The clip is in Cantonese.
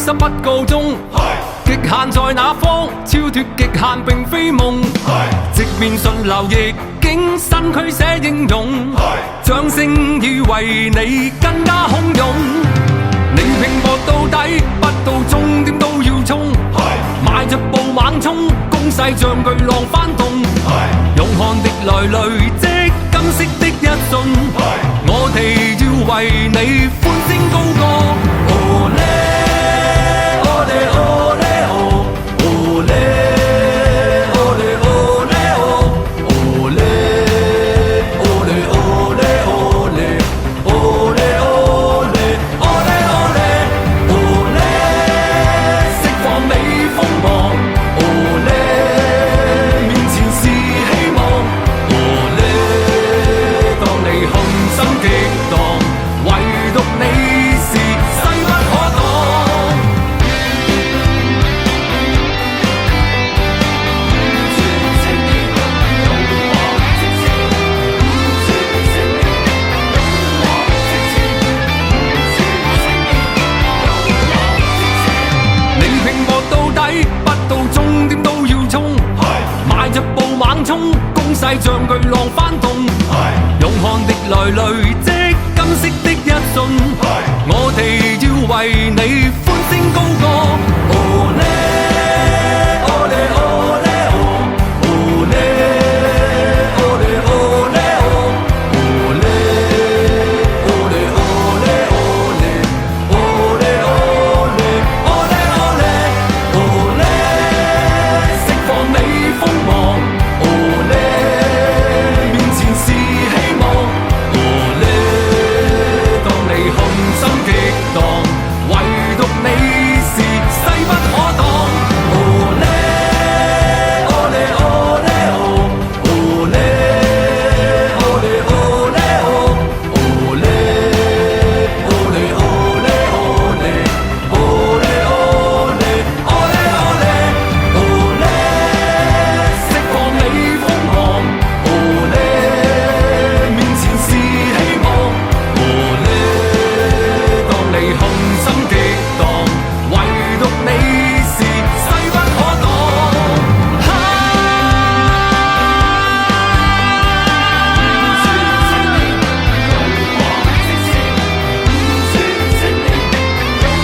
心不告終。極限在哪方？超脫極限並非夢。直面順流逆境，身軀寫英勇。掌聲已為你更加洶湧。你拼搏到底，不到終點都要衝。邁着步猛衝，攻勢像巨浪翻動。勇悍的來累積金色的一瞬，我哋要為你歡聲高歌。猛衝，攻勢像巨浪翻動，勇悍的來累